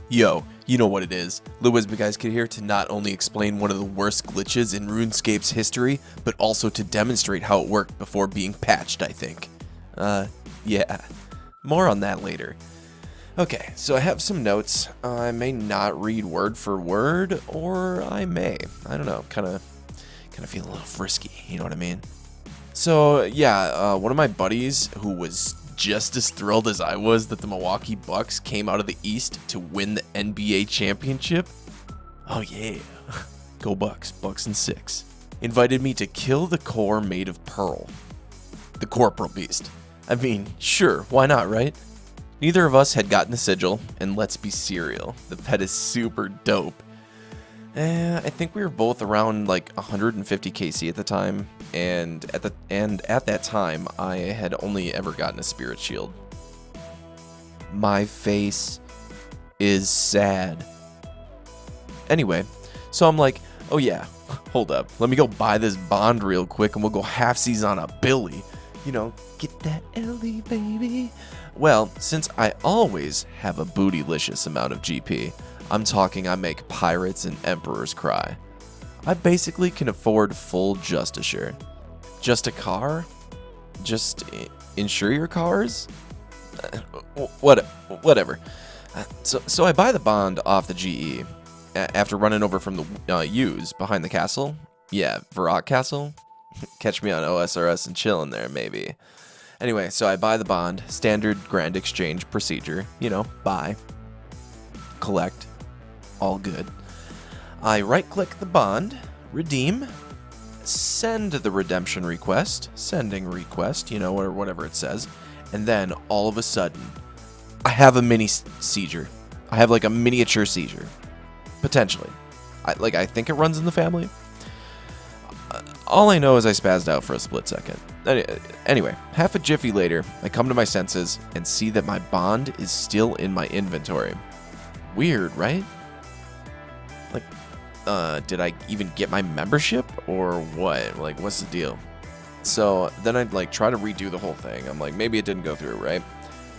Yo, you know what it is. LiLWiZBiGiCEKiD here to not only explain one of the worst glitches in RuneScape's history, but also to demonstrate how it worked before being patched, I think. Yeah. More on that later. Okay, so I have some notes. I may not read word for word, or I may. I don't know, kind of feel a little frisky, you know what I mean? So, yeah, one of my buddies who was just as thrilled as I was that the Milwaukee Bucks came out of the East to win the NBA championship. Oh yeah, go Bucks, Bucks in 6. Invited me to kill the core made of pearl. The corporal beast. I mean, sure, why not, right? Neither of us had gotten the sigil, and let's be serial, the pet is super dope. I think we were both around like 150 KC at the time, and at that time, I had only ever gotten a spirit shield. My face is sad. Anyway, so I'm like, oh yeah, hold up, let me go buy this bond real quick, and we'll go half-seas on a Billy. You know, get that Ellie, baby. Well, since I always have a bootylicious amount of GP, I'm talking I make pirates and emperors cry. I basically can afford full Justicure. Just a car? Just insure your cars? Whatever. So I buy the bond off the GE after running over from the U's behind the castle. Yeah, Varrock Castle. Catch me on OSRS and chillin' there, maybe. Anyway, so I buy the bond, standard grand exchange procedure, you know, buy, collect, all good. I right-click the bond, redeem, send the redemption request, sending request, you know, or whatever it says, and then all of a sudden, I have a mini seizure. I have like a miniature seizure, potentially. I think it runs in the family. All I know is I spazzed out for a split second. Anyway, half a jiffy later, I come to my senses and see that my bond is still in my inventory. Weird, right? Like, did I even get my membership or what? Like, what's the deal? So then I'd like try to redo the whole thing. I'm like, maybe it didn't go through, right?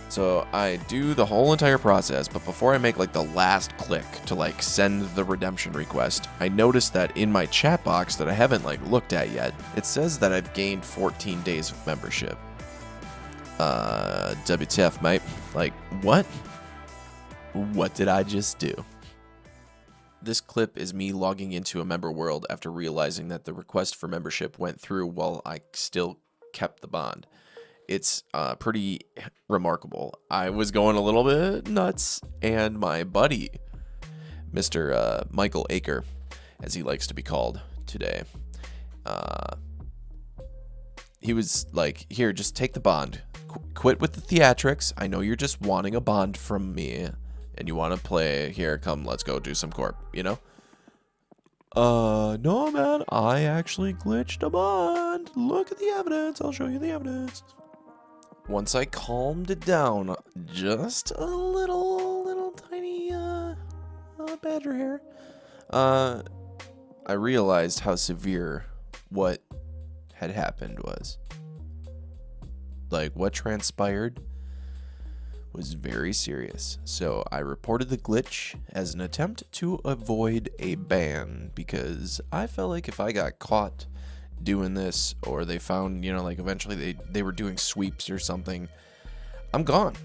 So I do the whole entire process, but before I make like the last click to like send the redemption request, I noticed that in my chat box that I haven't like looked at yet, it says that I've gained 14 days of membership. WTF, mate? Like, what? What did I just do? This clip is me logging into a member world after realizing that the request for membership went through while I still kept the bond. It's pretty remarkable. I was going a little bit nuts, and my buddy, Mr. Michael Aker, as he likes to be called today, he was like, here, just take the bond. Quit with the theatrics. I know you're just wanting a bond from me, and you want to play. Here, come, let's go do some corp, you know? No, man, I actually glitched a bond. Look at the evidence. I'll show you the evidence. Once I calmed it down just a little tiny badger hair, I realized how severe what had happened was. Like, what transpired was very serious. So I reported the glitch as an attempt to avoid a ban, because I felt like if I got caught doing this, or they found, you know, like eventually they were doing sweeps or something, I'm gone.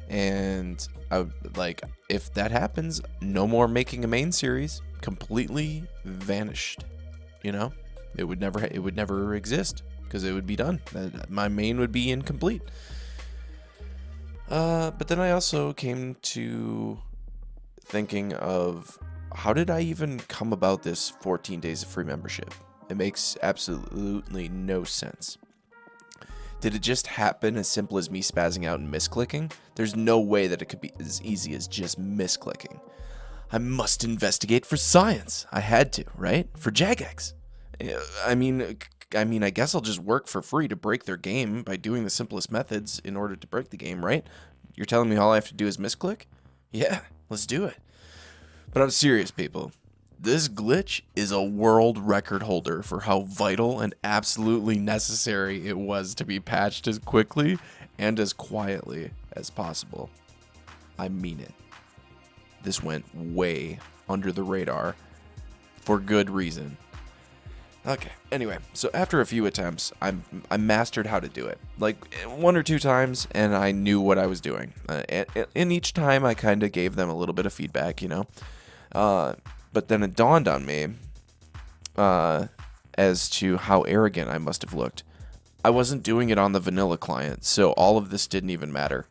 And I like, if that happens, no more making a main series. Completely vanished, you know? It would never exist, because it would be done. My main would be incomplete. But then I also came to thinking of, how did I even come about this 14 days of free membership? It makes absolutely no sense. Did it just happen as simple as me spazzing out and misclicking? There's no way that it could be as easy as just misclicking. I must investigate for science. I had to, right? For Jagex. I mean, I guess I'll just work for free to break their game by doing the simplest methods in order to break the game, right? You're telling me all I have to do is misclick? Yeah, let's do it. But I'm serious, people. This glitch is a world record holder for how vital and absolutely necessary it was to be patched as quickly and as quietly as possible. I mean it. this went way under the radar for good reason. Okay, anyway, so after a few attempts, I mastered how to do it. Like, 1 or 2 times, and I knew what I was doing. And each time, I kind of gave them a little bit of feedback, you know? But then it dawned on me as to how arrogant I must have looked. I wasn't doing it on the vanilla client, so all of this didn't even matter.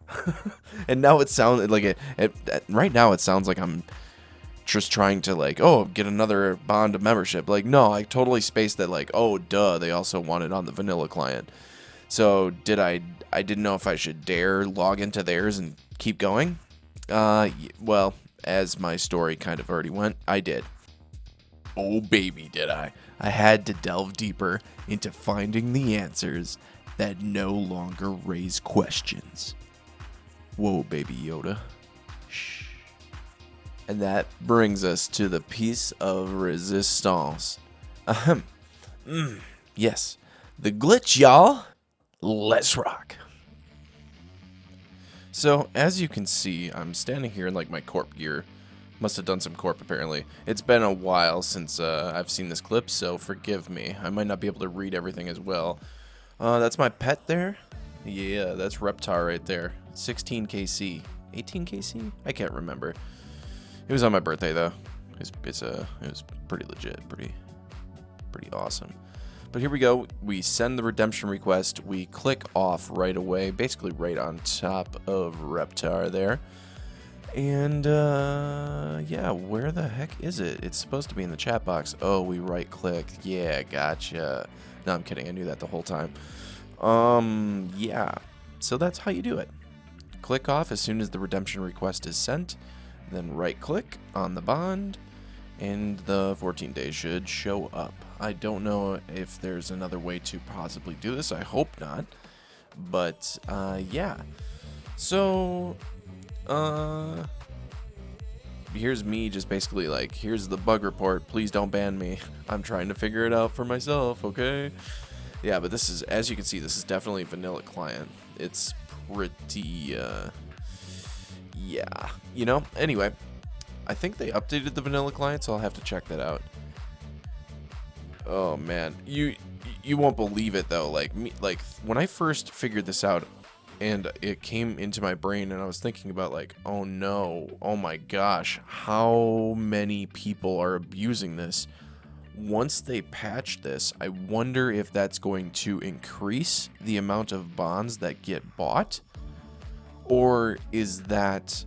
And now it sounds like right now it sounds like I'm just trying to, like, oh, get another bond of membership. Like, no, I totally spaced that, like, oh, duh, they also want it on the vanilla client. So I didn't know if I should dare log into theirs and keep going. Well, as my story kind of already went, I did. Oh, baby, did I. I had to delve deeper into finding the answers that no longer raise questions. Whoa, baby Yoda. Shh. And that brings us to the piece of resistance. Ahem. Yes, the glitch, y'all. Let's rock. So, as you can see, I'm standing here in, like, my corp gear. Must have done some corp, apparently. It's been a while since I've seen this clip, so forgive me. I might not be able to read everything as well. That's my pet there. Yeah, that's Reptar right there. 16 KC. 18 KC? I can't remember. It was on my birthday, though. It was pretty legit, pretty awesome. But here we go. We send the redemption request. We click off right away, basically right on top of Reptar there. And, yeah, where the heck is it? It's supposed to be in the chat box. Oh, we right-clicked. Yeah, gotcha. No, I'm kidding. I knew that the whole time. Yeah. So that's how you do it. Click off as soon as the redemption request is sent. Then right-click on the bond, and the 14 days should show up. I don't know if there's another way to possibly do this. I hope not. But, yeah. So, here's me just basically like, here's the bug report. Please don't ban me. I'm trying to figure it out for myself, okay? Yeah, but this is, as you can see, this is definitely vanilla client. It's pretty, yeah, you know. Anyway, I think they updated the vanilla client, so I'll have to check that out. Oh man, you won't believe it though. Like when I first figured this out, and it came into my brain, and I was thinking about, like, oh no, oh my gosh, how many people are abusing this? Once they patch this, I wonder if that's going to increase the amount of bonds that get bought. Or is that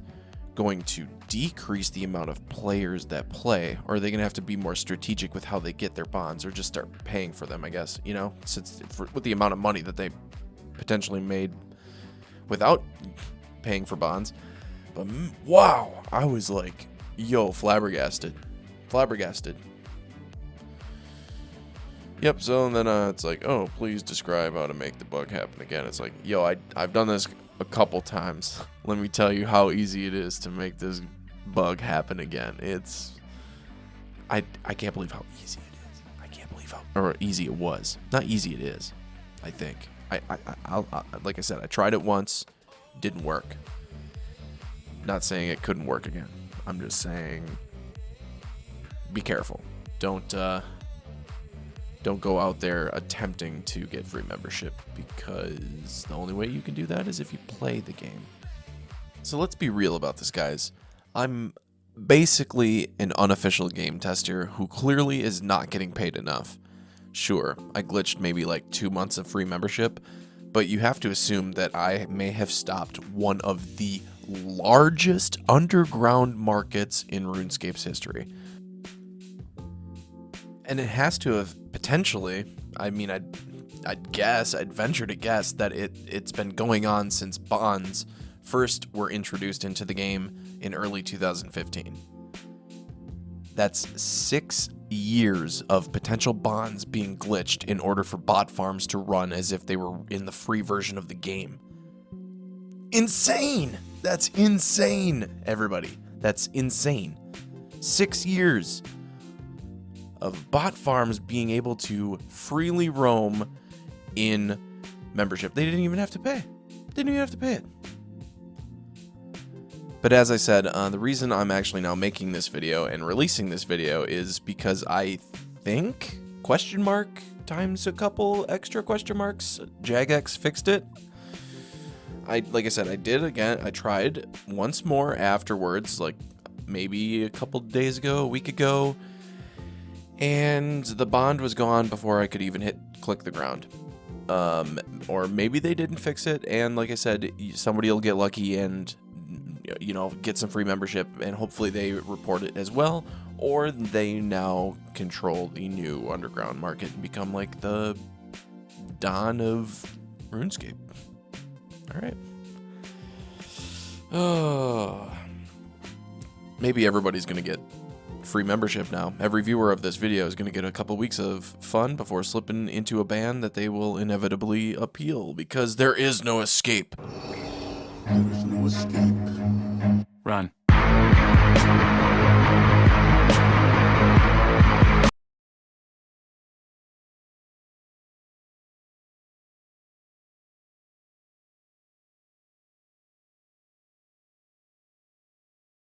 going to decrease the amount of players that play? Or are they going to have to be more strategic with how they get their bonds, or just start paying for them, I guess, you know, since with the amount of money that they potentially made without paying for bonds. But wow, I was like, yo, flabbergasted. Yep, so then it's like, oh, please describe how to make the bug happen again. It's like, yo, I've done this a couple times. Let me tell you how easy it is to make this bug happen again. It's, I can't believe how easy it is. I can't believe how easy it was. Not easy it is, I think. I'll like I said, I tried it once, didn't work. Not saying it couldn't work again. I'm just saying, be careful. Don't go out there attempting to get free membership, because the only way you can do that is if you play the game. So let's be real about this, guys. I'm basically an unofficial game tester who clearly is not getting paid enough. Sure, I glitched maybe like 2 months of free membership, but you have to assume that I may have stopped one of the largest underground markets in RuneScape's history. And it has to have potentially, I mean, I'd venture to guess that it's been going on since bonds first were introduced into the game in early 2015. That's 6 years of potential bonds being glitched in order for bot farms to run as if they were in the free version of the game. Insane! That's insane, everybody. That's insane. 6 years of bot farms being able to freely roam in membership. They didn't even have to pay. Didn't even have to pay it. But as I said, the reason I'm actually now making this video and releasing this video is because I think, question mark times a couple extra question marks, Jagex fixed it. Like I said, I did again. I tried once more afterwards, like maybe a couple days ago, a week ago, and the bond was gone before I could even click the ground. Or maybe they didn't fix it, and like I said, somebody will get lucky and, you know, get some free membership, and hopefully they report it as well, or they now control the new underground market and become like the Don of RuneScape. Alright. Oh. Maybe everybody's gonna get free membership now. Every viewer of this video is gonna get a couple weeks of fun before slipping into a ban that they will inevitably appeal, because there is no escape. There is no escape. Run.